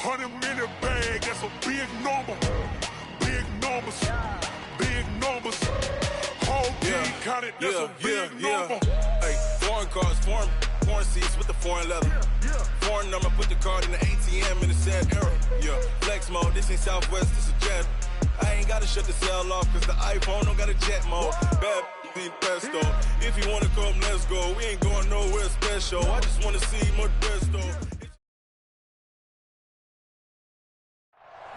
100-minute bag, that's a big number. Big numbers, big numbers. Whole team counted, that's a big number. Hey, foreign cars, foreign seats with the foreign leather. Foreign number, put the card in the ATM in the sad era. Yeah, flex mode, this ain't Southwest, this is jet. I ain't gotta shut the cell off, cause the iPhone don't got a jet mode. Bad be pesto. If you wanna come, let's go. We ain't going nowhere special. I just wanna see Modesto.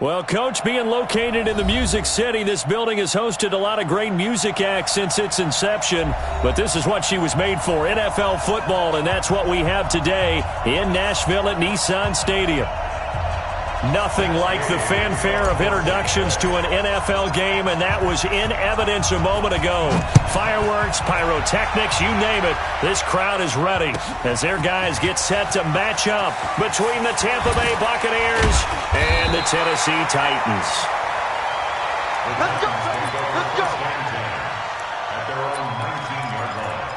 Well, Coach, being located in the Music City, this building has hosted a lot of great music acts since its inception. But this is what she was made for, NFL football, and that's what we have today in Nashville at Nissan Stadium. Nothing like the fanfare of introductions to an NFL game, and that was in evidence a moment ago. Fireworks, pyrotechnics, you name it. This crowd is ready as their guys get set to match up between the Tampa Bay Buccaneers and the Tennessee Titans. Let's go, let's go. At their own 19-yard line.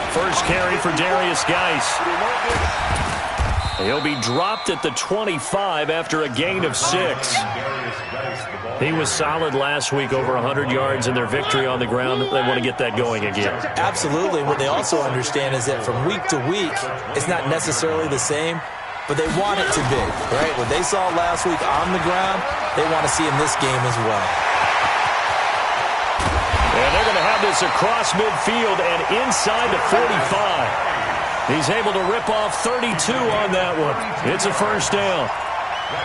First carry for Darius Geis. He'll be dropped at the 25 after a gain of 6. He was solid last week, over 100 yards in their victory on the ground. They want to get that going again. Absolutely. What they also understand is that from week to week, it's not necessarily the same, but they want it to be, right? What they saw last week on the ground, they want to see in this game as well. And they're going to have this across midfield and inside the 45. He's able to rip off 32 on that one. It's a first down.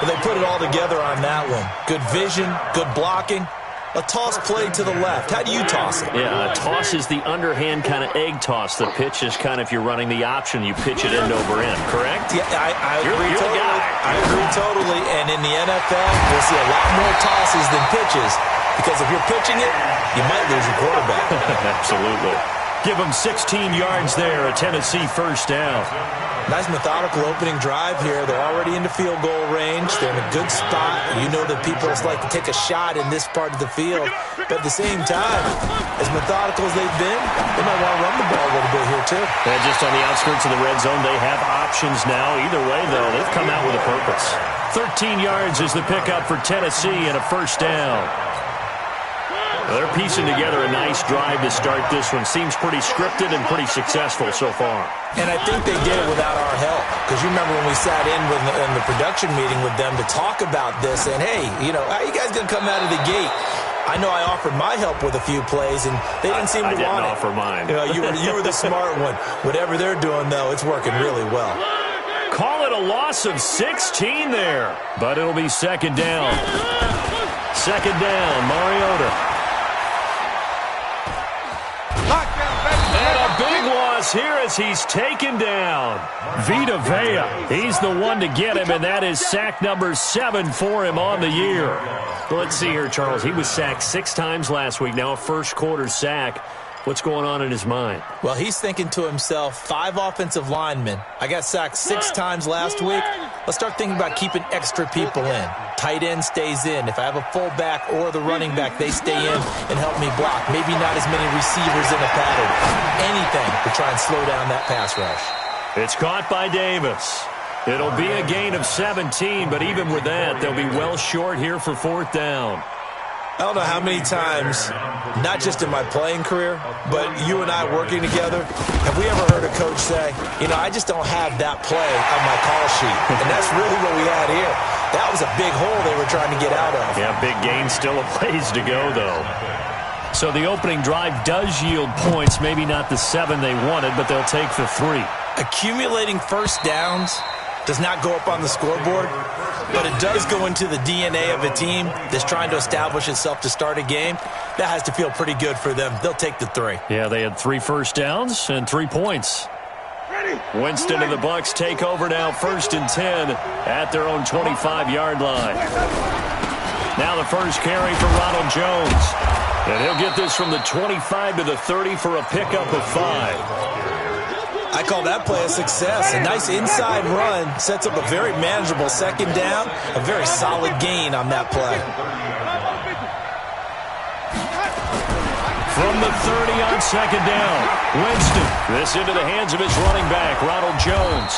Well, they put it all together on that one. Good vision, good blocking. A toss play to the left. How do you toss it? Yeah, a toss is the underhand kind of egg toss. The pitch is kind of, if you're running the option, you pitch it end over end, correct? Yeah, I agree you're totally. The guy. I agree totally. And in the NFL, we'll see a lot more tosses than pitches. Because if you're pitching it, you might lose your quarterback. Absolutely. Give them 16 yards there, a Tennessee first down. Nice methodical opening drive here. They're already into field goal range. They're in a good spot. You know that people just like to take a shot in this part of the field. But at the same time, as methodical as they've been, they might want to run the ball a little bit here too. And just on the outskirts of the red zone, they have options now. Either way, though, they've come out with a purpose. 13 yards is the pickup for Tennessee and a first down. Well, they're piecing together a nice drive to start this one. Seems pretty scripted and pretty successful so far. And I think they did it without our help. Because you remember when we sat in the production meeting with them to talk about this, and hey, you know, how are you guys going to come out of the gate? I know I offered my help with a few plays, and they didn't seem to want it. I didn't offer mine. You were the smart one. Whatever they're doing, though, it's working really well. Call it a loss of 16 there, but it'll be second down. Second down, Mariota. And a big loss here as he's taken down. Vita Vea, he's the one to get him, and that is sack number 7 for him on the year. Let's see here, Charles. He was sacked 6 times last week, now a first quarter sack. What's going on in his mind? Well, he's thinking to himself, 5 offensive linemen. I got sacked 6 times last week. Let's start thinking about keeping extra people in. Tight end stays in. If I have a fullback or the running back, they stay in and help me block. Maybe not as many receivers in a pattern. Anything to try and slow down that pass rush. It's caught by Davis. It'll be a gain of 17, but even with that, they'll be well short here for fourth down. I don't know how many times, not just in my playing career, but you and I working together, have we ever heard a coach say, you know, I just don't have that play on my call sheet. And that's really what we had here. That was a big hole they were trying to get out of. Yeah, big gain, still a ways to go, though. So the opening drive does yield points, maybe not the 7 they wanted, but they'll take the 3. Accumulating first downs does not go up on the scoreboard, but it does go into the DNA of a team that's trying to establish itself to start a game. That has to feel pretty good for them. They'll take the 3. Yeah, they had 3 first downs and 3 points. Winston and the Bucs take over now, 1st and 10 at their own 25-yard line. Now the first carry for Ronald Jones. And he'll get this from the 25 to the 30 for a pickup of 5. I call that play a success. A nice inside run sets up a very manageable second down, a very solid gain on that play. From the 30 on second down, Winston. This into the hands of his running back, Ronald Jones.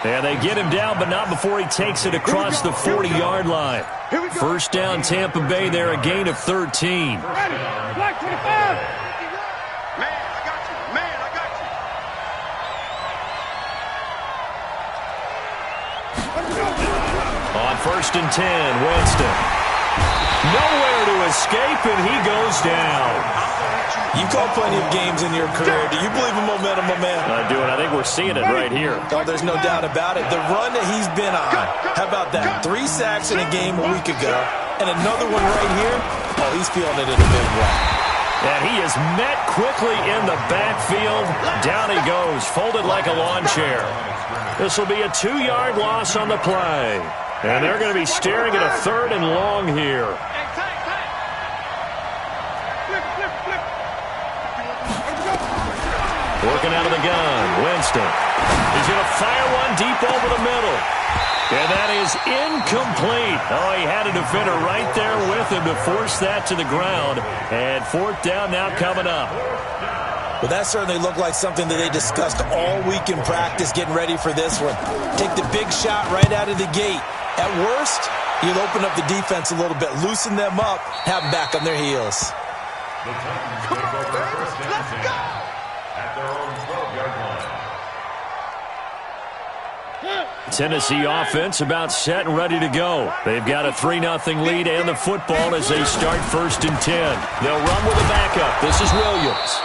And they get him down, but not before he takes it across the 40-yard line. First down, Tampa Bay there, a gain of 13. On first and 10, Winston. Nowhere to escape, and he goes down. You called plenty of games in your career. Do you believe in momentum, my man? I do, and I think we're seeing it right here. Oh, there's no doubt about it. The run that he's been on, how about that? 3 sacks in a game a week ago, and another one right here. Oh, he's feeling it in a big way. And he is met quickly in the backfield. Down he goes, folded like a lawn chair. This will be a 2-yard loss on the play. And they're going to be staring at a 3rd and long here. Working out of the gun, Winston. He's going to fire one deep over the middle. And that is incomplete. Oh, he had a defender right there with him to force that to the ground. And 4th down now coming up. Well, that certainly looked like something that they discussed all week in practice getting ready for this one. Take the big shot right out of the gate. At worst, you'll open up the defense a little bit, loosen them up, have them back on their heels. Come on, let's go! At their own 12-yard line. Tennessee offense about set and ready to go. They've got a 3-0 lead and the football as they start first and 10. They'll run with a backup. This is Williams.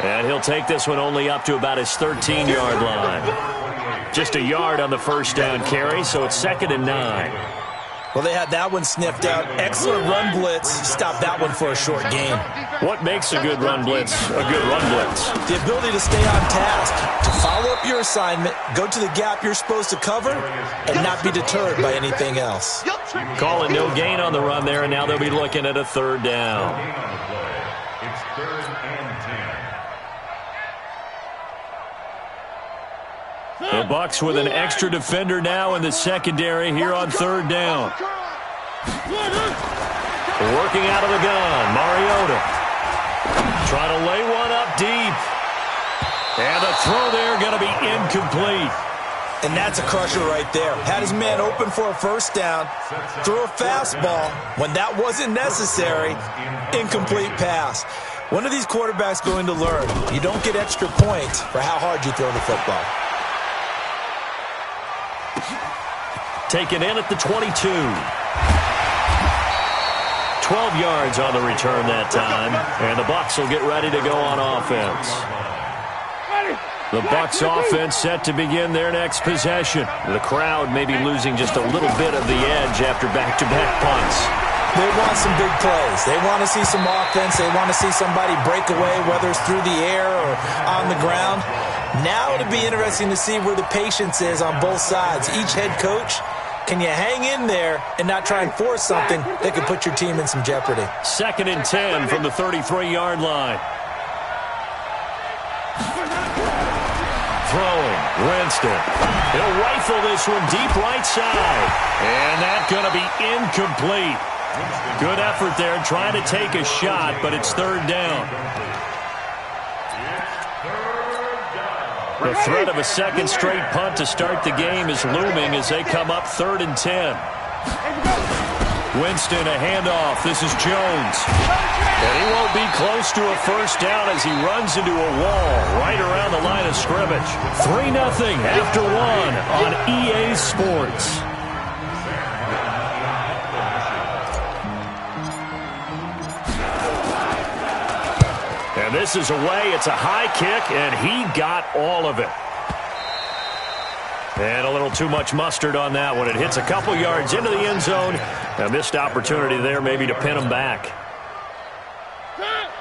And he'll take this one only up to about his 13-yard line. Just a yard on the first down carry, so it's 2nd and 9. Well, they had that one sniffed out. Excellent run blitz. Stop that one for a short gain. What makes a good run blitz a good run blitz? The ability to stay on task, to follow up your assignment, go to the gap you're supposed to cover, and not be deterred by anything else. Calling no gain on the run there, and now they'll be looking at a 3rd down. It's 3rd and 10. The Bucs with an extra defender now in the secondary here on 3rd down. Working out of the gun, Mariota. Trying to lay one up deep. And the throw there going to be incomplete. And that's a crusher right there. Had his man open for a first down, threw a fastball. When that wasn't necessary, incomplete pass. One of these quarterbacks going to learn, you don't get extra points for how hard you throw the football. Taken in at the 22. 12 yards on the return that time. And the Bucs will get ready to go on offense. The Bucs offense set to begin their next possession. The crowd may be losing just a little bit of the edge after back-to-back punts. They want some big plays. They want to see some offense. They want to see somebody break away, whether it's through the air or on the ground. Now it'll be interesting to see where the patience is on both sides. Each head coach, can you hang in there and not try and force something that could put your team in some jeopardy? 2nd and 10 from the 33-yard line. Throwing, Winston. He'll rifle this one deep right side. And that's going to be incomplete. Good effort there trying to take a shot, but it's 3rd down. The threat of a second straight punt to start the game is looming as they come up 3rd and 10. Winston, a handoff. This is Jones. And he won't be close to a first down as he runs into a wall right around the line of scrimmage. 3-0 after 1 on EA Sports. And this is away. It's a high kick, and he got all of it. And a little too much mustard on that one. It hits a couple yards into the end zone. A missed opportunity there maybe to pin him back.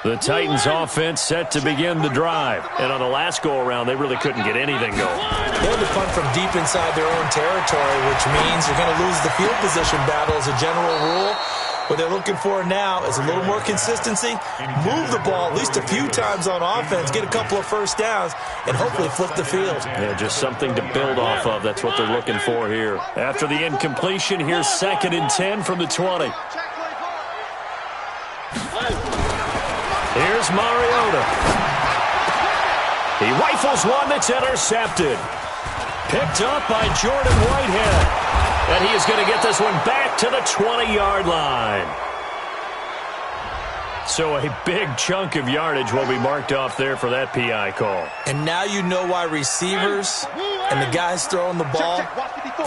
The Titans offense set to begin the drive. And on the last go-around, they really couldn't get anything going. They had to punt from deep inside their own territory, which means you're going to lose the field position battle as a general rule. What they're looking for now is a little more consistency, move the ball at least a few times on offense, get a couple of first downs, and hopefully flip the field. Yeah, just something to build off of. That's what they're looking for here. After the incompletion, here's 2nd and 10 from the 20. Here's Mariota. He rifles one that's intercepted. Picked up by Jordan Whitehead. And he is going to get this one back to the 20-yard line. So a big chunk of yardage will be marked off there for that PI call. And now you know why receivers and the guys throwing the ball,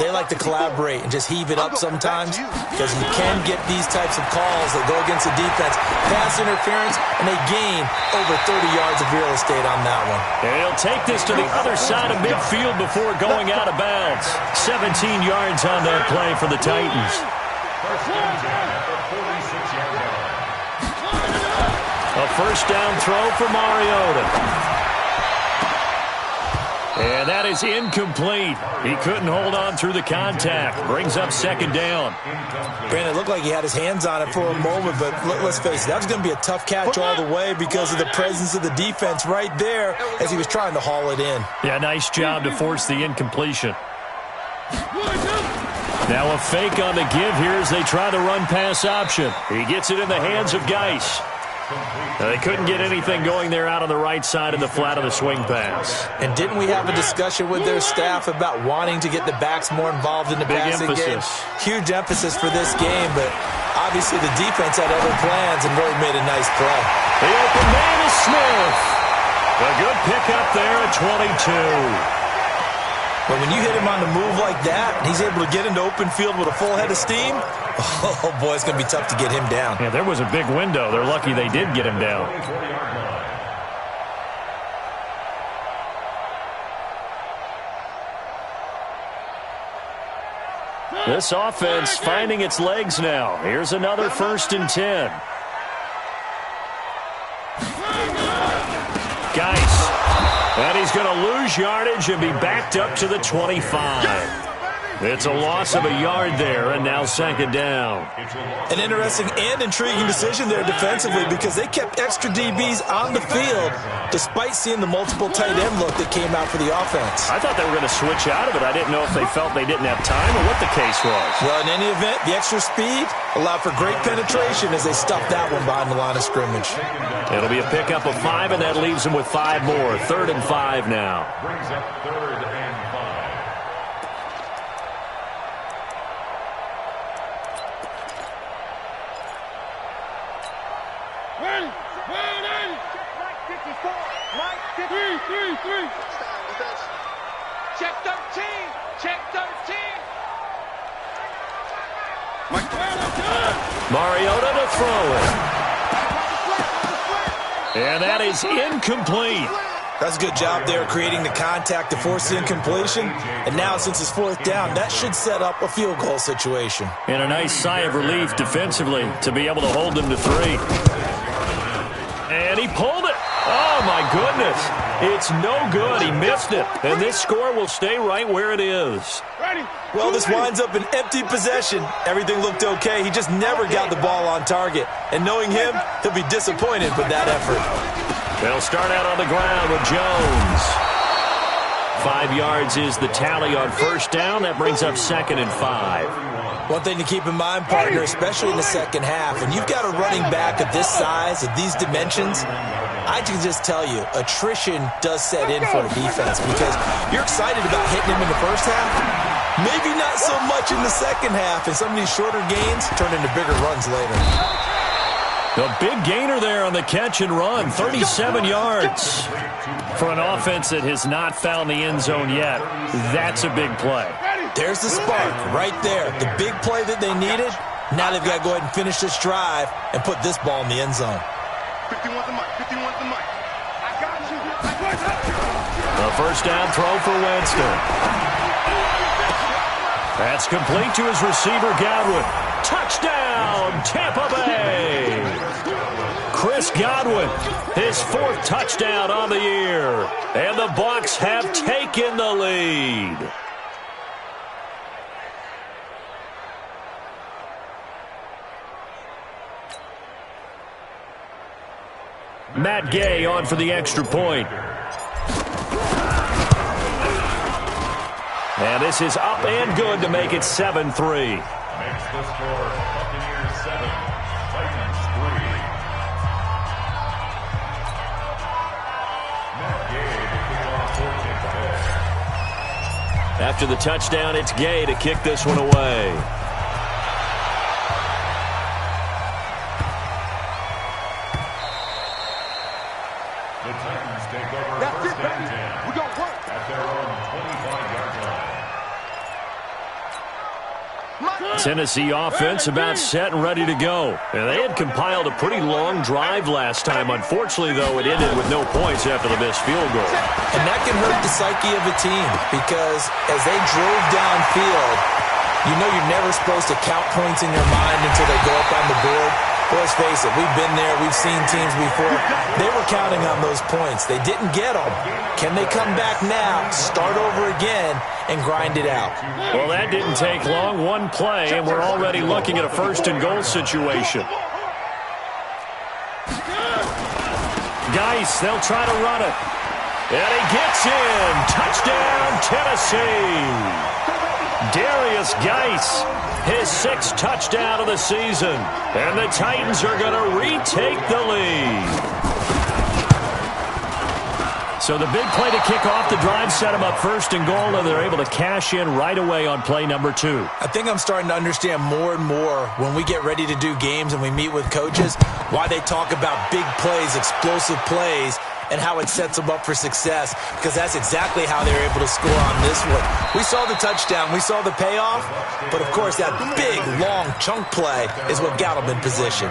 they like to collaborate and just heave it up sometimes, because you can get these types of calls that go against the defense, pass interference, and they gain over 30 yards of real estate on that one. And he'll take this to the other side of midfield before going out of bounds. 17 yards on that play for the Titans. A first down throw for Mariota. And that is incomplete. He couldn't hold on through the contact. Brings up 2nd down. Brandon, it looked like he had his hands on it for a moment, but let's face it, that was going to be a tough catch all the way because of the presence of the defense right there as he was trying to haul it in. Yeah, nice job to force the incompletion. Now a fake on the give here as they try the run-pass option. He gets it in the hands of Geis. They couldn't get anything going there out on the right side of the flat of the swing pass. And didn't we have a discussion with their staff about wanting to get the backs more involved in the passing game? Huge emphasis for this game, but obviously the defense had other plans and really made a nice play. The open man is Smith. A good pickup there at 22. But when you hit him on the move like that, and he's able to get into open field with a full head of steam, oh, boy, it's going to be tough to get him down. Yeah, there was a big window. They're lucky they did get him down. This offense finding its legs now. Here's another 1st and 10. Geis. And he's going to lose yardage and be backed up to the 25. It's a loss of a yard there, and now 2nd down. An interesting and intriguing decision there defensively, because they kept extra DBs on the field despite seeing the multiple tight end look that came out for the offense. I thought they were going to switch out of it. I didn't know if they felt they didn't have time or what the case was. Well, in any event, the extra speed allowed for great penetration as they stuffed that one behind the line of scrimmage. It'll be a pickup of 5, and that leaves them with 5 more. 3rd and 5 now. Brings up 3rd and 5. Check 13. Check 13. Mariota to throw it. And that is incomplete. That's a good job there creating the contact to force the incompletion. And now, since it's 4th down, that should set up a field goal situation. And a nice sigh of relief defensively to be able to hold them to 3. And he pulled it. Oh, my goodness. It's no good. He missed it. And this score will stay right where it is. Well, this winds up an empty possession. Everything looked okay. He just never got the ball on target. And knowing him, he'll be disappointed with that effort. They'll start out on the ground with Jones. 5 yards is the tally on 1st down. That brings up 2nd and 5. One thing to keep in mind, partner, especially in the second half, when you've got a running back of this size, of these dimensions, I can just tell you, attrition does set in for a defense, because you're excited about hitting him in the first half. Maybe not so much in the second half, and some of these shorter gains turn into bigger runs later. The big gainer there on the catch and run, 37 yards. For an offense that has not found the end zone yet, that's a big play. There's the spark right there. The big play that they needed. Now they've got to go ahead and finish this drive and put this ball in the end zone. 51's the mic. 51's the mic. I got you. A first down throw for Winston. That's complete to his receiver, Godwin. Touchdown, Tampa Bay. Chris Godwin, his 4th touchdown on the year. And the Bucs have taken the lead. Matt Gay on for the extra point. And this is up and good to make it 7-3. Makes the score Buccaneers 7, Titans 3. Matt Gay to kick off for Tampa Bay. After the touchdown, it's Gay to kick this one away. The Titans take over first and 10. We got work. At their own 25-yard line. Tennessee offense about set and ready to go. And they had compiled a pretty long drive last time. Unfortunately, though, it ended with no points after the missed field goal. And that can hurt the psyche of a team because as they drove downfield, you know you're never supposed to count points in your mind until they go up on the board. Well, let's face it, we've been there, we've seen teams before. They were counting on those points. They didn't get them. Can they come back now, start over again, and grind it out? Well, that didn't take long. One play, and we're already looking at a first-and-goal situation. Geis, they'll try to run it. And he gets in. Touchdown, Tennessee. Darius Geis, his 6th touchdown of the season. And the Titans are going to retake the lead. So the big play to kick off the drive set them up first and goal, and they're able to cash in right away on play number 2. I think I'm starting to understand more and more when we get ready to do games and we meet with coaches why they talk about big plays, explosive plays, and how it sets them up for success, because that's exactly how they were able to score on this one. We saw the touchdown, we saw the payoff, but of course that big, long chunk play is what got them in position.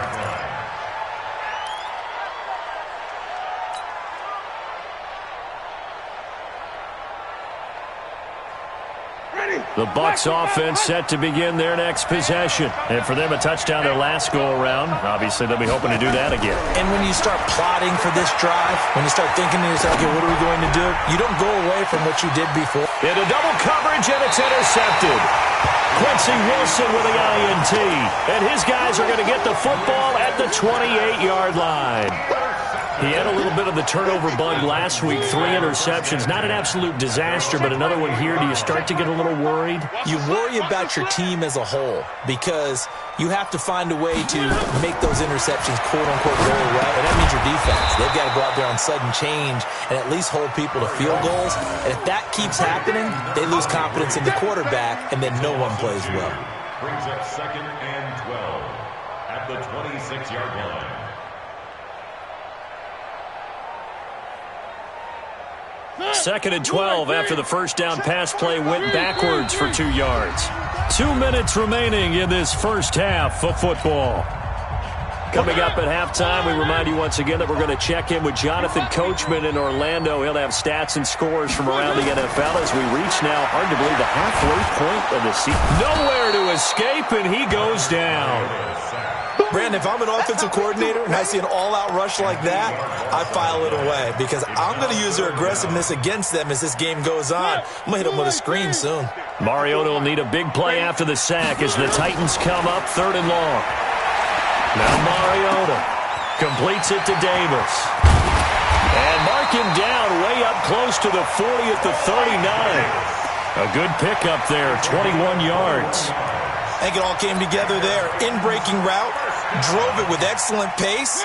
The Bucs offense set to begin their next possession. And for them, a touchdown their last go-around. Obviously, they'll be hoping to do that again. And when you start plotting for this drive, when you start thinking to yourself, okay, what are we going to do? You don't go away from what you did before. Into double coverage, and it's intercepted. Quincy Wilson with the INT. And his guys are going to get the football at the 28-yard line. He had a little bit of the turnover bug last week, 3 interceptions. Not an absolute disaster, but another one here. Do you start to get a little worried? You worry about your team as a whole because you have to find a way to make those interceptions, quote-unquote, go away, and that means your defense. They've got to go out there on sudden change and at least hold people to field goals. And if that keeps happening, they lose confidence in the quarterback, and then no one plays well. Brings up 2nd and 12 at the 26-yard line. Second and 12 after the first down pass play went backwards for 2 yards. 2 minutes remaining in this first half of football. Coming up at halftime, we remind you once again that we're going to check in with Jonathan Coachman in Orlando. He'll have stats and scores from around the NFL as we reach now, hard to believe, the halfway point of the season. Nowhere to escape, and he goes down. Brandon, if I'm an offensive coordinator and I see an all-out rush like that, I file it away because I'm going to use their aggressiveness against them as this game goes on. I'm going to hit them with a screen soon. Mariota will need a big play after the sack as the Titans come up 3rd and long. Now Mariota completes it to Davis. And mark him down way up close to the 40 at the 39. A good pickup there, 21 yards. I think it all came together there. In-breaking route, drove it with excellent pace.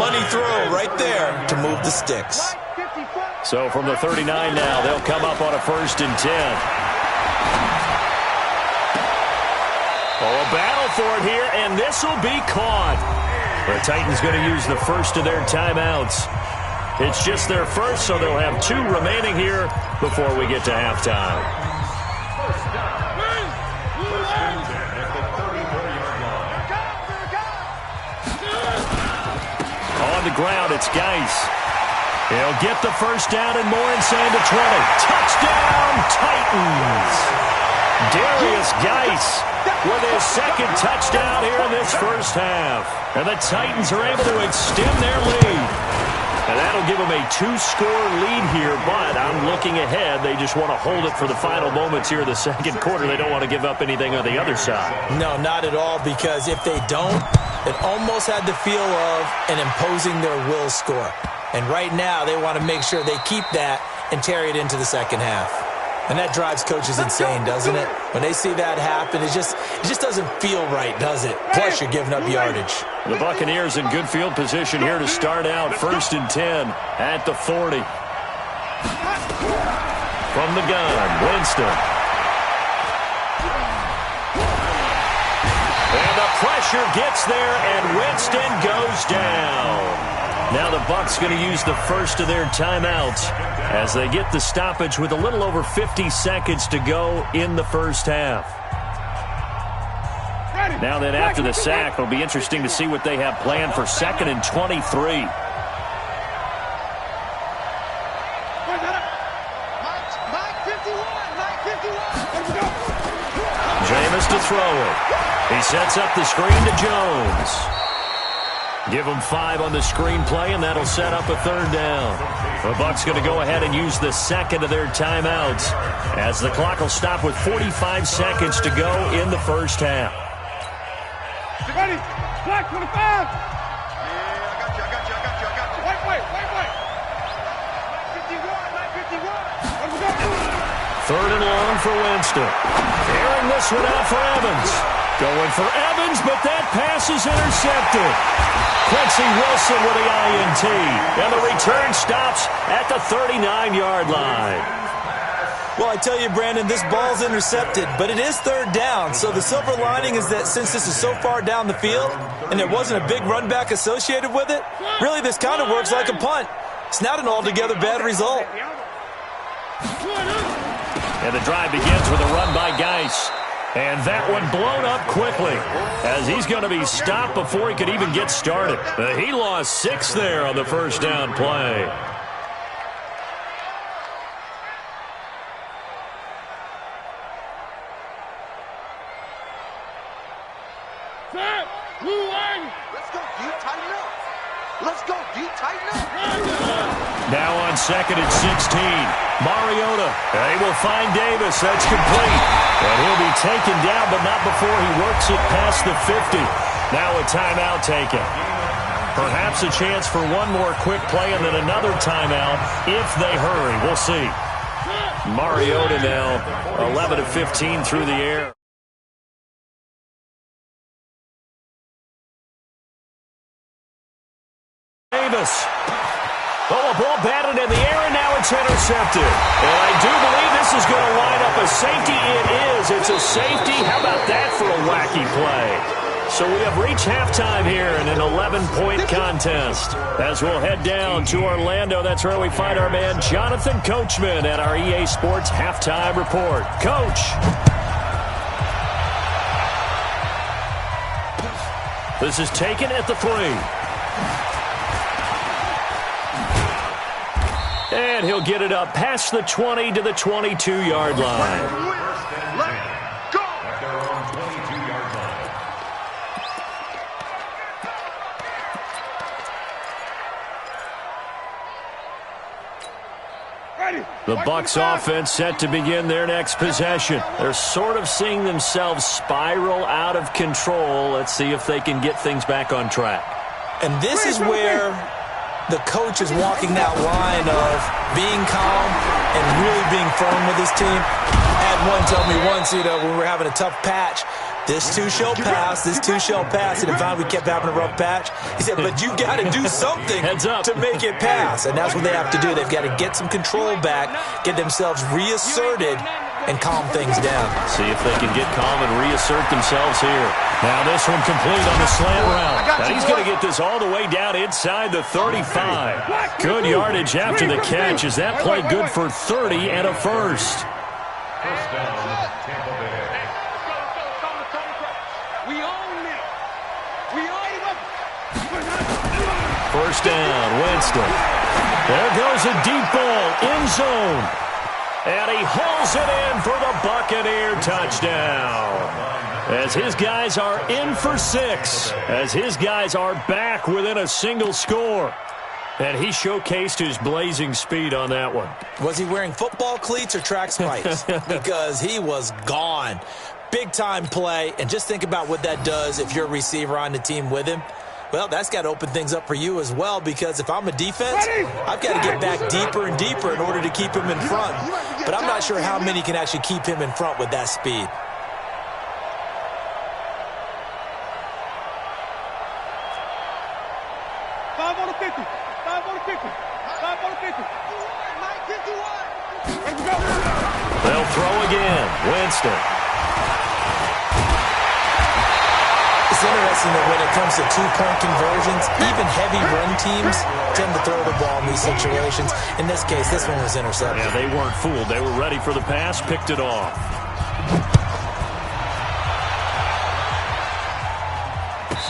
Money throw right there to move the sticks. So from the 39 now, they'll come up on a 1st and 10. Oh, a battle for it here, and this will be caught. The Titans going to use the first of their timeouts. It's just their first, so they'll have 2 remaining here before we get to halftime. On the ground, it's Geis. He'll get the first down and more inside the 20. Touchdown, Titans! Darius Geis with his 2nd touchdown here in this first half. And the Titans are able to extend their lead. And that'll give them a 2-score lead here, but I'm looking ahead. They just want to hold it for the final moments here in the second quarter. They don't want to give up anything on the other side. No, not at all, because if they don't, it almost had the feel of an imposing their will score. And right now, they want to make sure they keep that and carry it into the second half. And that drives coaches insane, doesn't it? When they see that happen, it just doesn't feel right, does it? Plus, you're giving up yardage. The Buccaneers in good field position here to start out. 1st and 10 at the 40. From the gun, Winston. And the pressure gets there, and Winston goes down. Now the Bucs going to use the first of their timeouts as they get the stoppage with a little over 50 seconds to go in the first half. Now then, after the sack, it'll be interesting to see what they have planned for 2nd and 23. Jameis to throw it. He sets up the screen to Jones. Give them 5 on the screen play, and that'll set up a 3rd down. The Bucs going to go ahead and use the second of their timeouts as the clock will stop with 45 seconds to go in the first half. Ready? Black 25. Yeah, I got you. Wait. 51. 3rd and long for Winston. Airing this one out for Evans. Going for Evans, but that pass is intercepted. Quincy Wilson with the INT. And the return stops at the 39-yard line. Well, I tell you, Brandon, this ball's intercepted, but it is 3rd down. So the silver lining is that since this is so far down the field and there wasn't a big run back associated with it, really this kind of works like a punt. It's not an altogether bad result. And the drive begins with a run by Geis. And that one blown up quickly as he's going to be stopped before he could even get started. He lost 6 there on the first down play. Now on 2nd and 16. Mariota. They will find Davis. That's complete. And he'll be taken down, but not before he works it past the 50. Now a timeout taken. Perhaps a chance for one more quick play and then another timeout if they hurry. We'll see. Mariota now 11 of 15 through the air. Davis. Oh, a ball batted in the air, and now it's intercepted. And I do believe this is going to line up a safety. It is. It's a safety. How about that for a wacky play? So we have reached halftime here in an 11-point contest. As we'll head down to Orlando, that's where we find our man Jonathan Coachman at our EA Sports Halftime Report. Coach. This is taken at the 3. And he'll get it up past the 20 to the 22-yard line. Let's go! At their own 22-yard line. The Bucs offense set to begin their next possession. They're sort of seeing themselves spiral out of control. Let's see if they can get things back on track. And this is where the coach is walking that line of being calm and really being firm with his team. I had one tell me once, when we were having a tough patch, this too shall pass, this too shall pass. And finally we kept having a rough patch. He said, but you got to do something to make it pass. And that's what they have to do. They've got to get some control back, get themselves reasserted, and calm things down. See if they can get calm and reassert themselves here. Now this one complete on the slant route. Now he's going to get this all the way down inside the 35. Good yardage after the catch. Is that play good for 30 and a first? First down, Tampa Bay. First down, Winston. There goes a deep ball, end zone. And he hauls it in for the Buccaneer touchdown. As his guys are in for 6. As his guys are back within a single score. And he showcased his blazing speed on that one. Was he wearing football cleats or track spikes? Because he was gone. Big-time play, and just think about what that does if you're a receiver on the team with him. Well, that's got to open things up for you as well, because if I'm a defense, I've got to get back deeper and deeper in order to keep him in front. But I'm not sure how many can actually keep him in front with that speed. They'll throw again. Winston. It's interesting that when it comes to two-point conversions, even heavy run teams tend to throw the ball in these situations. In this case, this one was intercepted. Yeah, they weren't fooled. They were ready for the pass, picked it off.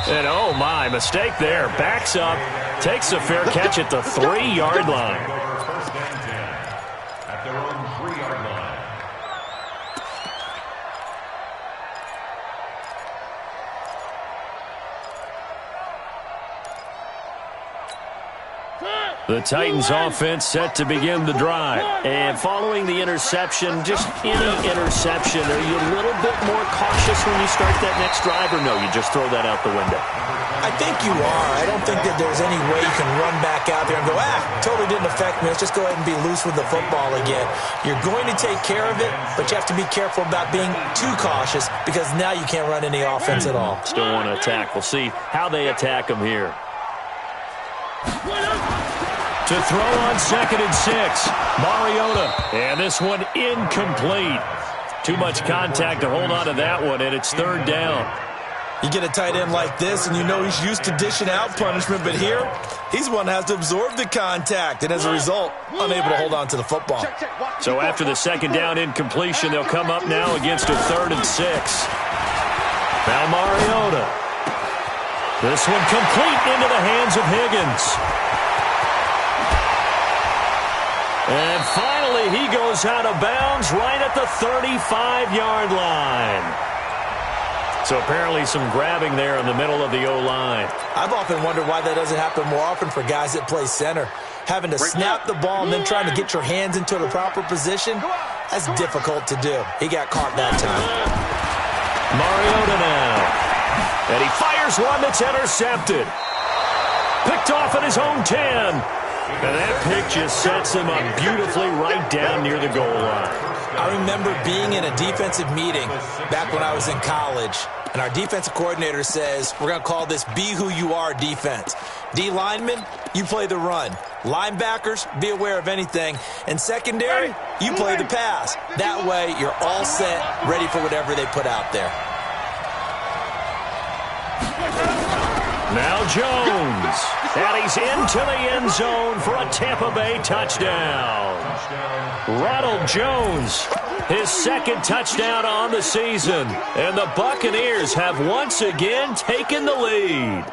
And oh my, mistake there. Backs up, takes a fair catch at the 3-yard line. First and 10 at their own 3-yard line. The Titans offense set to begin the drive. And following the interception, just any interception, are you a little bit more cautious when you start that next drive, or no, you just throw that out the window? I think you are. I don't think that there's any way you can run back out there and go, totally didn't affect me. Let's just go ahead and be loose with the football again. You're going to take care of it, but you have to be careful about being too cautious, because now you can't run any offense at all. Still want to attack. We'll see how they attack them here. To throw on 2nd and 6, Mariota. And this one incomplete. Too much contact to hold on to that one, and it's 3rd down. You get a tight end like this, and you know he's used to dishing out punishment, but here, he's one that has to absorb the contact, and as a result, unable to hold on to the football. So after the 2nd down incompletion, they'll come up now against a 3rd and 6. Now Mariota. This one complete into the hands of Higgins. And finally, he goes out of bounds right at the 35-yard line. So apparently some grabbing there in the middle of the O-line. I've often wondered why that doesn't happen more often for guys that play center. Having to snap the ball and then trying to get your hands into the proper position, that's difficult to do. He got caught that time. Mariota now. And he fires one that's intercepted. Picked off at his own 10. And that pick just sets him up beautifully right down near the goal line. I remember being in a defensive meeting back when I was in college, and our defensive coordinator says, we're going to call this Be Who You Are defense. D linemen, you play the run. Linebackers, be aware of anything. And secondary, you play the pass. That way, you're all set, ready for whatever they put out there. Now Jones, and he's into the end zone for a Tampa Bay touchdown. Ronald Jones, his 2nd touchdown on the season. And the Buccaneers have once again taken the lead.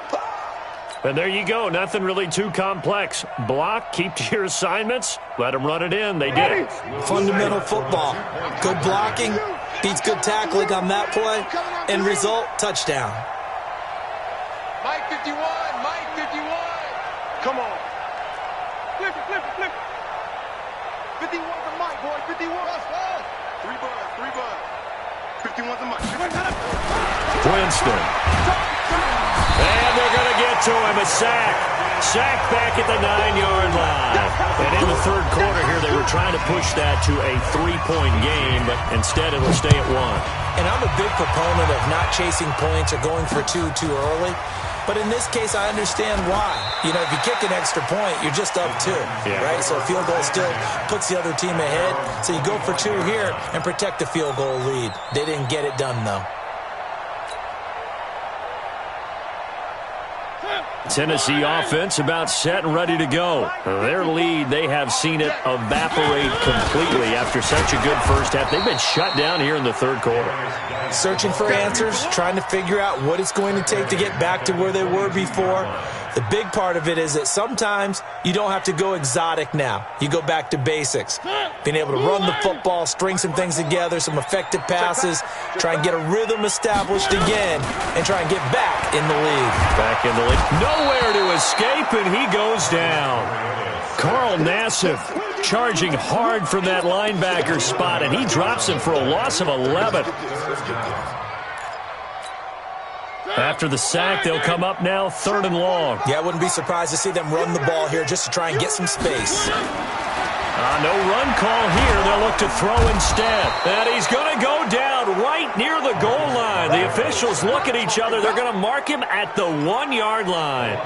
And there you go, nothing really too complex. Block, keep to your assignments, let them run it in. They did. Fundamental football. Good blocking, beats good tackling on that play, end result, touchdown. Mike 51, Mike 51. Come on. Flip it, flip it, flip it. 51 to Mike, boy, 51. 3 buds. 51 to Mike. Winston. And they're going to get to him, a sack. Sack back at the 9-yard line. And in the 3rd quarter here, they were trying to push that to a 3-point game, but instead it will stay at 1. And I'm a big proponent of not chasing points or going for two too early. But in this case, I understand why. You know, if you kick an extra point, you're just up 2, right? So a field goal still puts the other team ahead. So you go for 2 here and protect the field goal lead. They didn't get it done, though. Tennessee offense about set and ready to go. Their lead, they have seen it evaporate completely after such a good first half. They've been shut down here in the 3rd quarter. Searching for answers, trying to figure out what it's going to take to get back to where they were before. The big part of it is that sometimes you don't have to go exotic now. You go back to basics. Being able to run the football, string some things together, some effective passes, try and get a rhythm established again, and try and get back in the league. Back in the league. Nowhere to escape, and he goes down. Carl Nassif charging hard from that linebacker spot, and he drops him for a loss of 11. After the sack, they'll come up now 3rd and long. Yeah, I wouldn't be surprised to see them run the ball here just to try and get some space. No run call here. They'll look to throw instead. And he's going to go down right near the goal line. The officials look at each other. They're going to mark him at the 1-yard line.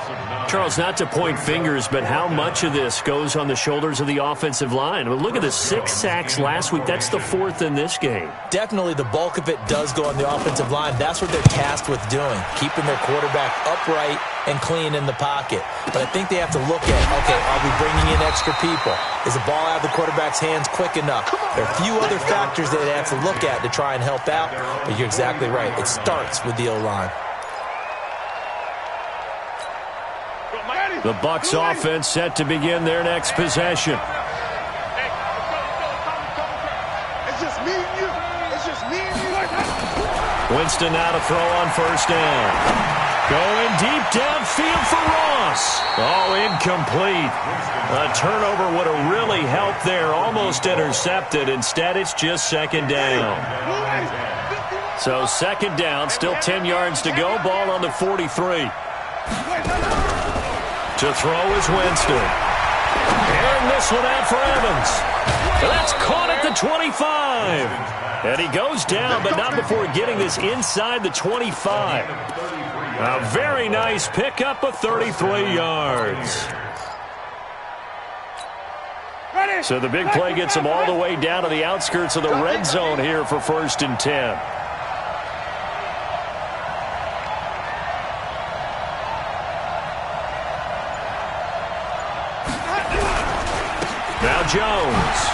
Charles, not to point fingers, but how much of this goes on the shoulders of the offensive line? I mean, look at the 6 sacks last week. That's the 4th in this game. Definitely the bulk of it does go on the offensive line. That's what they're tasked with doing, keeping their quarterback upright and clean in the pocket. But I think they have to look at, okay, are we bringing in extra people? Is the ball out of the quarterback's hands quick enough? There are a few other factors that they have to look at to try and help out, but you're exactly right. It starts with the O-line. The Bucs offense set to begin their next possession. It's just me and you. It's just me and you. Winston now to throw on 1st down. Going deep downfield for Ross. Oh, incomplete. A turnover would have really helped there. Almost intercepted. Instead, it's just 2nd down. So 2nd down, still 10 yards to go. Ball on the 43. To throw is Winston. And this one out for Evans. That's caught at the 25. And he goes down, but not before getting this inside the 25. A very nice pickup of 33 yards. So the big play gets him all the way down to the outskirts of the red zone here for 1st and 10. Now Jones.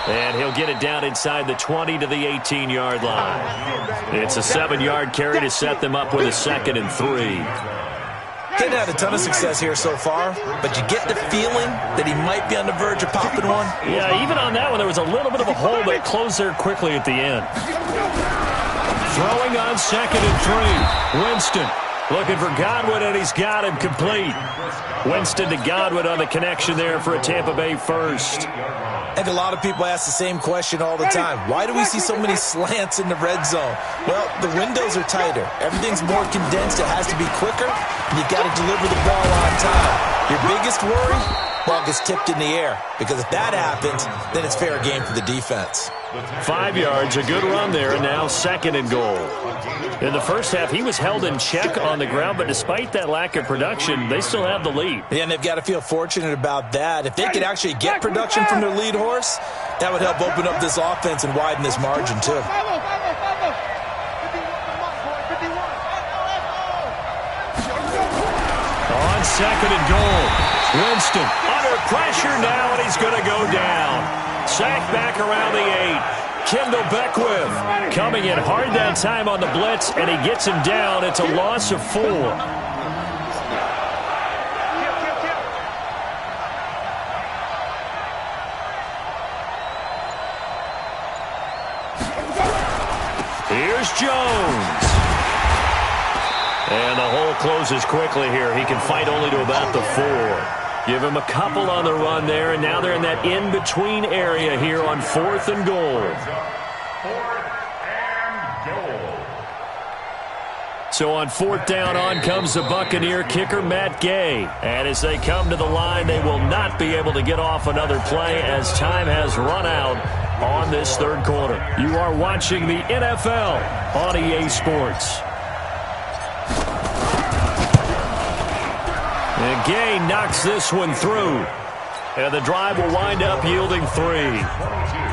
And he'll get it down inside the 20 to the 18-yard line. It's a 7-yard carry to set them up with a 2nd and 3. Didn't have a ton of success here so far, but you get the feeling that he might be on the verge of popping one. Yeah, even on that one, there was a little bit of a hole, but it closed there quickly at the end. Throwing on 2nd and 3. Winston looking for Godwin, and he's got him complete. Winston to Godwin on the connection there for a Tampa Bay first. I think a lot of people ask the same question all the time. Why do we see so many slants in the red zone? Well, the windows are tighter. Everything's more condensed. It has to be quicker, and you've got to deliver the ball on time. Your biggest worry? Ball gets tipped in the air, because if that happens, then it's fair game for the defense. 5 yards, a good run there, and now 2nd and goal. In the first half, he was held in check on the ground, but despite that lack of production, they still have the lead. Yeah, and they've got to feel fortunate about that. If they could actually get production from their lead horse, that would help open up this offense and widen this margin, too. On 2nd and goal, Winston under pressure now, and he's going to go down. Sacked back around the 8. Kendall Beckwith coming in hard that time on the blitz, and he gets him down. It's a loss of 4. Here's Jones. And the hole closes quickly here. He can fight only to about the 4. Give him a couple on the run there, and now they're in that in-between area here on 4th and goal. 4th and goal. So on 4th down, on comes the Buccaneer kicker, Matt Gay. And as they come to the line, they will not be able to get off another play as time has run out on this 3rd quarter. You are watching the NFL on EA Sports. And Gay knocks this one through. And the drive will wind up yielding 3.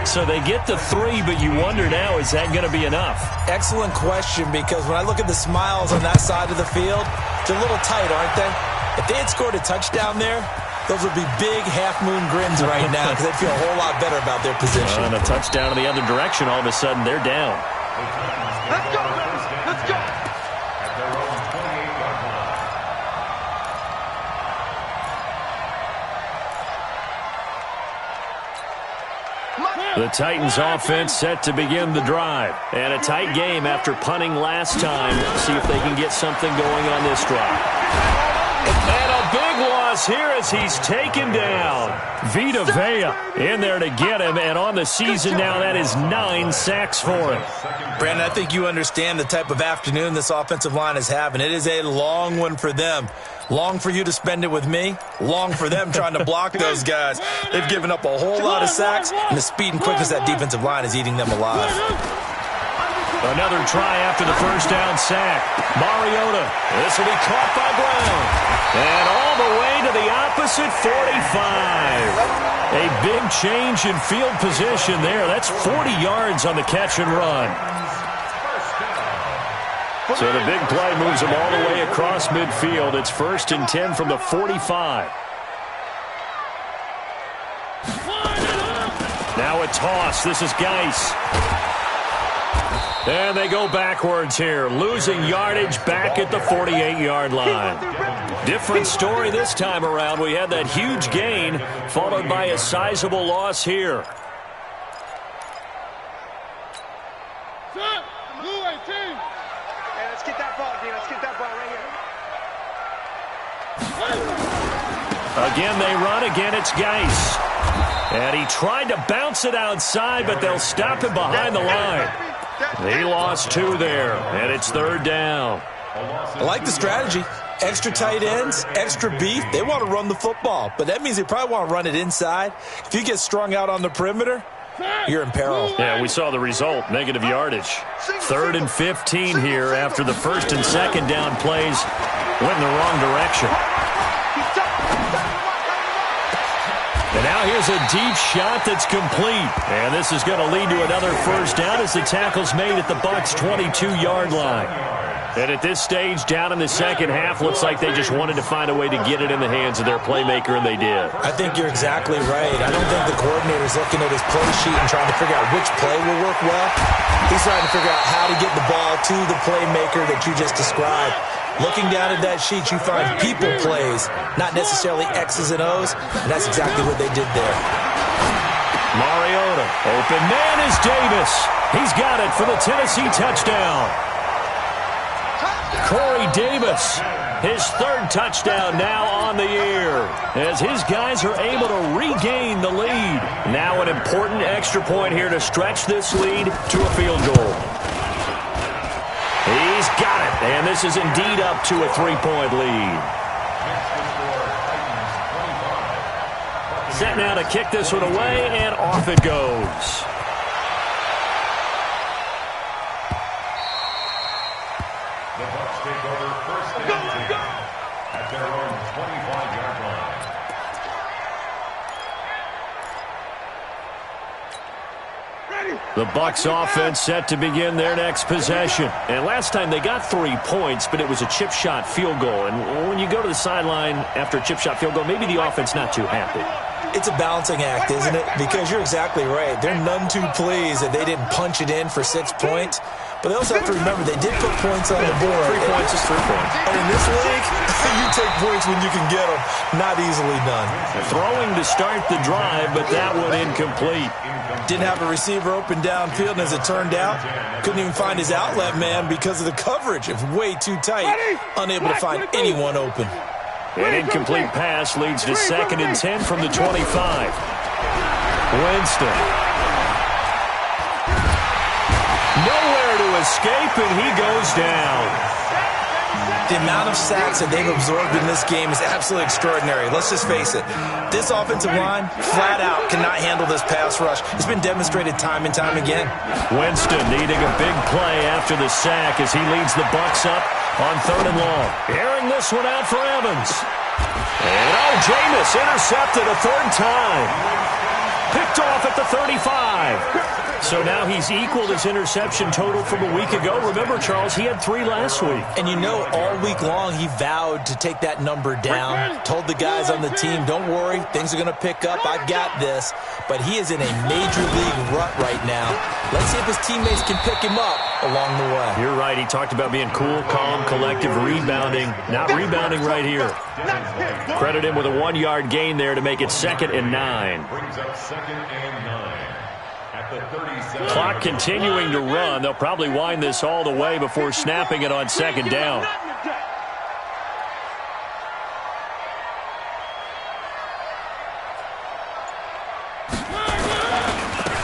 So they get the 3, but you wonder now, is that going to be enough? Excellent question, because when I look at the smiles on that side of the field, they're a little tight, aren't they? If they had scored a touchdown there, those would be big half-moon grins right now, because they'd feel a whole lot better about their position. And a touchdown in the other direction, all of a sudden they're down. Let's go, baby. Let's go. The Titans offense set to begin the drive. And a tight game after punting last time. See if they can get something going on this drive. And a big loss here as he's taken down. Vita Vea in there to get him. And on the season now, that is 9 sacks for him. Brandon, I think you understand the type of afternoon this offensive line is having. It is a long one for them. Long for you to spend it with me. Long for them trying to block those guys. They've given up a whole lot of sacks, and the speed and quickness of that defensive line is eating them alive. Another try after the first down sack. Mariota. This will be caught by Brown. And all the way to the opposite 45. A big change in field position there. That's 40 yards on the catch and run. So the big play moves them all the way across midfield. It's 1st and 10 from the 45. Now a toss. This is Geis. And they go backwards here, losing yardage back at the 48-yard line. Different story this time around. We had that huge gain, followed by a sizable loss here. Let's get that ball, D. Let's get that ball right here. Again, they run. Again, it's Geis. And he tried to bounce it outside, but they'll stop him behind the line. He lost 2 there, and it's 3rd down. I like the strategy. Extra tight ends, extra beef. They want to run the football, but that means they probably want to run it inside. If you get strung out on the perimeter, you're in peril. Yeah, we saw the result, negative yardage. 3rd and 15 here after the 1st and 2nd down plays went in the wrong direction. And now here's a deep shot that's complete. And this is going to lead to another first down as the tackle's made at the Bucs' 22-yard line. And at this stage, down in the second half, looks like they just wanted to find a way to get it in the hands of their playmaker, and they did. I think you're exactly right. I don't think the coordinator's looking at his play sheet and trying to figure out which play will work well. He's trying to figure out how to get the ball to the playmaker that you just described. Looking down at that sheet, you find people plays, not necessarily X's and O's, and that's exactly what they did there. Mariota, open man is Davis. He's got it for the Tennessee touchdown. Corey Davis, his 3rd touchdown now on the year, as his guys are able to regain the lead. Now an important extra point here to stretch this lead to a field goal. He's got it, and this is indeed up to a 3-point lead. Set now to kick this one away, and off it goes. The Bucs take over 1st and 10 at their own 25-yard line. The Bucs offense set to begin their next possession. And last time they got 3 points, but it was a chip shot field goal. And when you go to the sideline after a chip shot field goal, maybe the offense not too happy. It's a balancing act, isn't it? Because you're exactly right. They're none too pleased that they didn't punch it in for 6 points. But they also have to remember they did put points on the board. 3 points is 3 points. And in this league, you take points when you can get them. Not easily done. Throwing to start the drive, but that one incomplete. Didn't have a receiver open downfield, and as it turned out, couldn't even find his outlet man because of the coverage. It was way too tight. Unable to find anyone open. An incomplete pass leads to 2nd and 10 from the 25. Winston. Nowhere to escape, and he goes down. The amount of sacks that they've absorbed in this game is absolutely extraordinary. Let's just face it. This offensive line, flat out, cannot handle this pass rush. It's been demonstrated time and time again. Winston needing a big play after the sack as he leads the Bucs up on 3rd and long. Airing this one out for Evans. And Jameis intercepted a 3rd time. Picked off at the 35. So now he's equaled his interception total from a week ago. Remember, Charles, he had 3 last week. And you know, all week long he vowed to take that number down. Told the guys on the team, don't worry, things are going to pick up. I've got this. But he is in a major league rut right now. Let's see if his teammates can pick him up along the way. You're right. He talked about being cool, calm, collective, rebounding. Not rebounding right here. Credit him with a 1-yard gain there to make it 2nd and 9. Brings up 2nd and 9. at the 37. Clock continuing to run. They'll probably wind this all the way before snapping it on second down.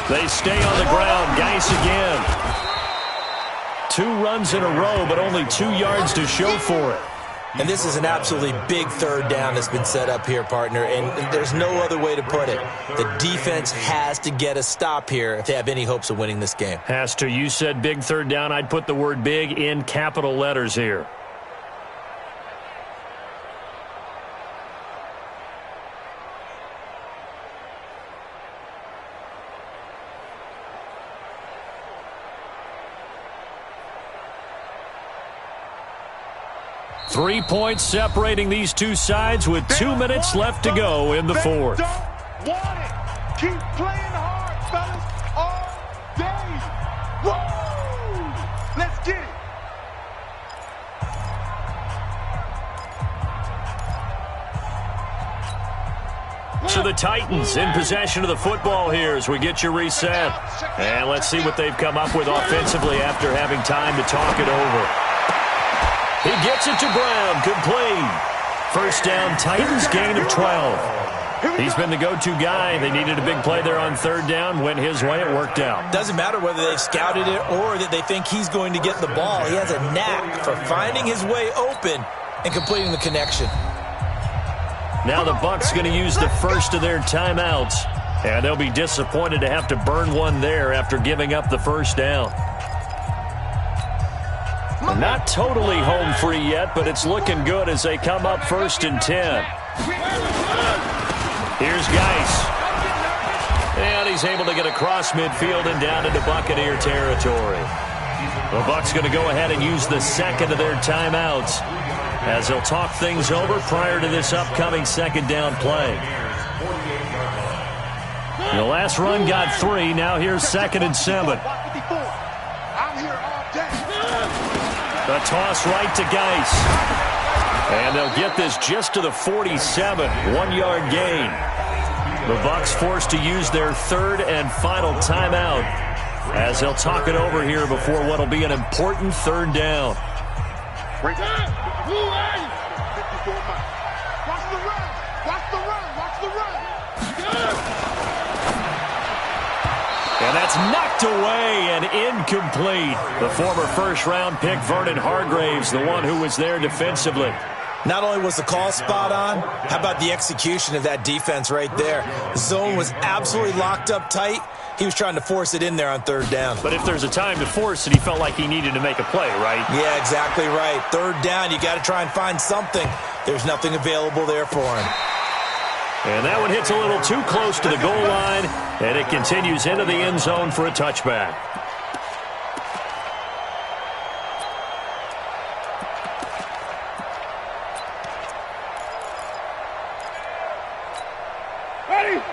They stay on the ground. Geis again. 2 runs in a row, but only 2 yards to show for it. And this is an absolutely big third down that's been set up here, partner, and there's no other way to put it. The defense has to get a stop here if they have any hopes of winning this game. Has to. You said big third down. I'd put the word big in capital letters here. Three points separating these two sides with 2 minutes left to go in the fourth. Don't want it. Keep playing hard, fellas, all day. Woo! Let's get it. So the Titans in possession of the football here as we get you reset. And let's see what they've come up with offensively after having time to talk it over. He gets it to Brown, complete. First down, Titans, gain of 12. He's been the go-to guy. They needed a big play there on third down. Went his way, it worked out. Doesn't matter whether they've scouted it or that they think he's going to get the ball. He has a knack for finding his way open and completing the connection. Now the Bucs going to use the first of their timeouts. And they'll be disappointed to have to burn one there after giving up the first down. Not totally home free yet, but it's looking good as they come up 1st and 10. Here's Geis. And he's able to get across midfield and down into Buccaneer territory. The Bucs going to go ahead and use the second of their timeouts as they'll talk things over prior to this upcoming second down play. The last run got 3. Now here's 2nd and 7. A toss right to Geis. And they'll get this just to the 47. 1-yard gain. The Bucs forced to use their third and final timeout as they'll talk it over here before what will be an important third down. Watch the run. Watch the run. Watch the run. And that's knocked away and incomplete. The former first-round pick, Vernon Hargraves, the one who was there defensively. Not only was the call spot on, how about the execution of that defense right there? The zone was absolutely locked up tight. He was trying to force it in there on third down. But if there's a time to force it, he felt like he needed to make a play, right? Yeah, exactly right. Third down, you got to try and find something. There's nothing available there for him. And that one hits a little too close to the goal line, and it continues into the end zone for a touchback.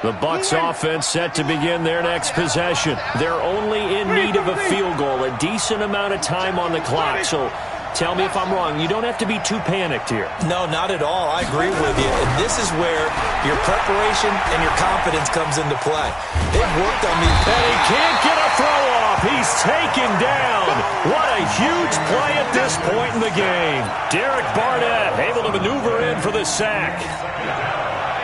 The Bucs offense set to begin their next possession. They're only in need of a field goal, a decent amount of time on the clock. So tell me if I'm wrong. You don't have to be too panicked here. No, not at all. I agree with you. And this is where your preparation and your confidence comes into play. They've worked on these. And he can't get a throw off. He's taken down. What a huge play at this point in the game. Derek Barnett able to maneuver in for the sack.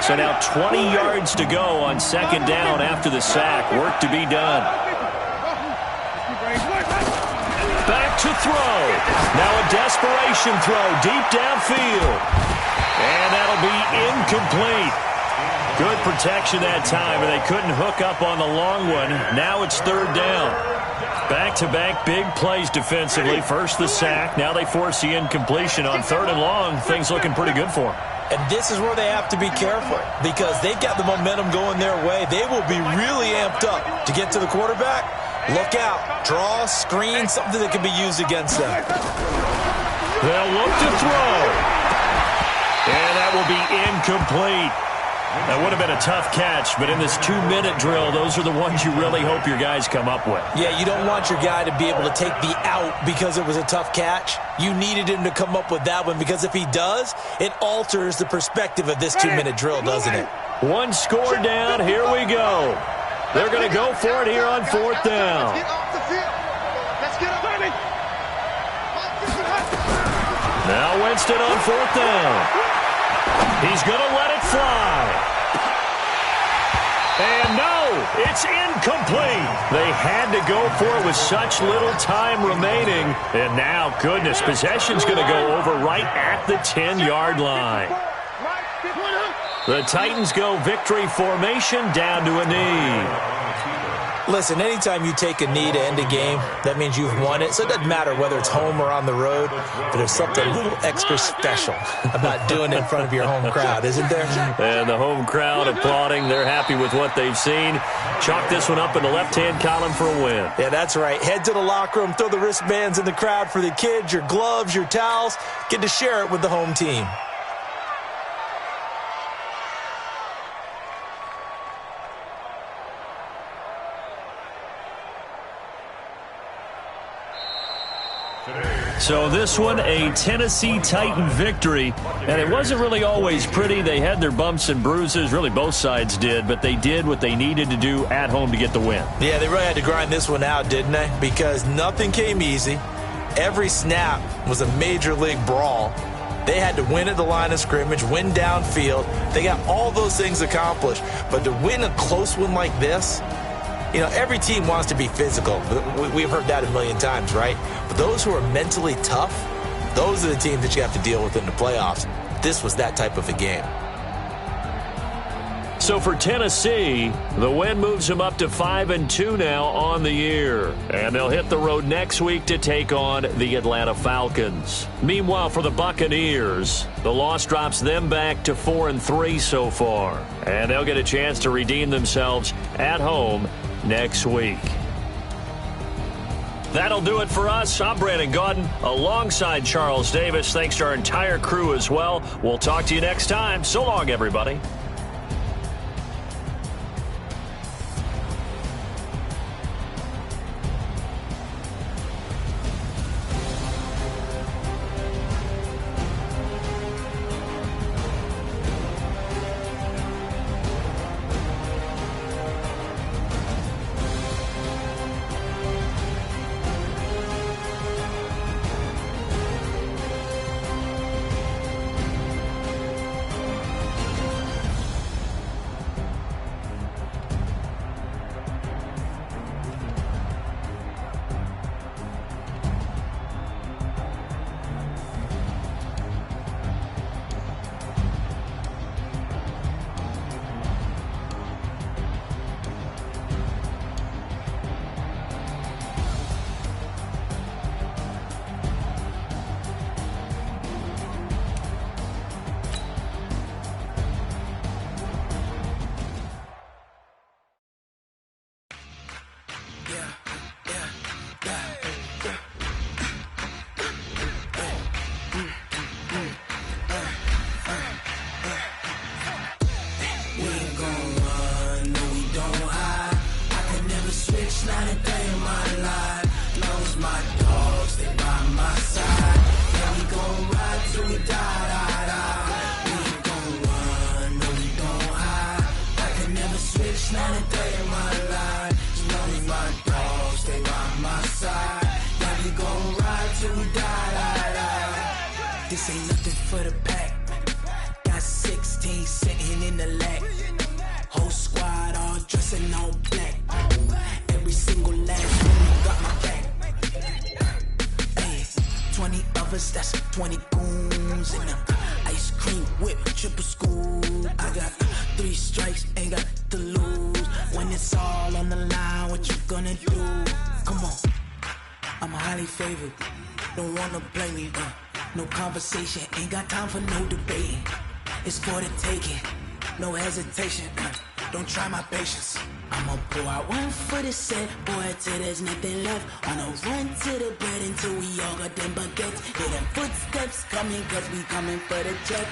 So now 20 yards to go on second down after the sack. Work to be done. Back to throw. Now a desperation throw deep downfield. And that'll be incomplete. Good protection that time, and they couldn't hook up on the long one. Now it's third down. Back-to-back big plays defensively. First the sack. Now they force the incompletion on third and long. Things looking pretty good for them. And this is where they have to be careful because they've got the momentum going their way. They will be really amped up to get to the quarterback. Look out. Draw, screen, something that can be used against them. They'll look to throw. And that will be incomplete. That would have been a tough catch, but in this 2-minute drill, those are the ones you really hope your guys come up with. Yeah, you don't want your guy to be able to take the out because it was a tough catch. You needed him to come up with that one because if he does, it alters the perspective of this 2-minute drill, doesn't it? One score down. Here we go. They're going to go for it here on 4th down. Let's get off the field. Let's get up. Now Winston on 4th down. He's going to let it fly. And no, it's incomplete. They had to go for it with such little time remaining. And now, goodness, possession's going to go over right at the 10-yard line. The Titans go victory formation down to a knee. Listen, anytime you take a knee to end a game, that means you've won it. So it doesn't matter whether it's home or on the road, but there's something a little extra special about doing it in front of your home crowd, isn't there? And the home crowd applauding. They're happy with what they've seen. Chalk this one up in the left-hand column for a win. Yeah, that's right. Head to the locker room, throw the wristbands in the crowd for the kids, your gloves, your towels. Get to share it with the home team. So this one, a Tennessee Titan victory, and it wasn't really always pretty. They had their bumps and bruises, really both sides did, but they did what they needed to do at home to get the win. Yeah, they really had to grind this one out, didn't they? Because nothing came easy. Every snap was a major league brawl. They had to win at the line of scrimmage, win downfield. They got all those things accomplished, but to win a close one like this, you know, every team wants to be physical. We've heard that a million times, right? But those who are mentally tough, those are the teams that you have to deal with in the playoffs. This was that type of a game. So for Tennessee, the win moves them up to 5-2 now on the year. And they'll hit the road next week to take on the Atlanta Falcons. Meanwhile, for the Buccaneers, the loss drops them back to 4-3 so far. And they'll get a chance to redeem themselves at home next week. That'll do it for us. I'm Brandon Gaudin alongside Charles Davis. Thanks to our entire crew as well. We'll talk to you next time. So long, everybody. This ain't nothing for the pack. Got 16 sitting in the lag. Whole squad all dressing all black. Every single last one got my back. Hey, 20 of us, that's 20 goons in them. Ice cream whip, triple scoop. I got 3 strikes, ain't got to lose. When it's all on the line, what you gonna do? Come on, I'm highly favored. Don't wanna blame me, no conversation, ain't got time for no debating. It's for the taking, no hesitation. Don't try my patience. I'ma pour out one for the set, boy, till there's nothing left. On a run to the bread until we all got them baguettes. Hear them footsteps coming, cause we coming for the check.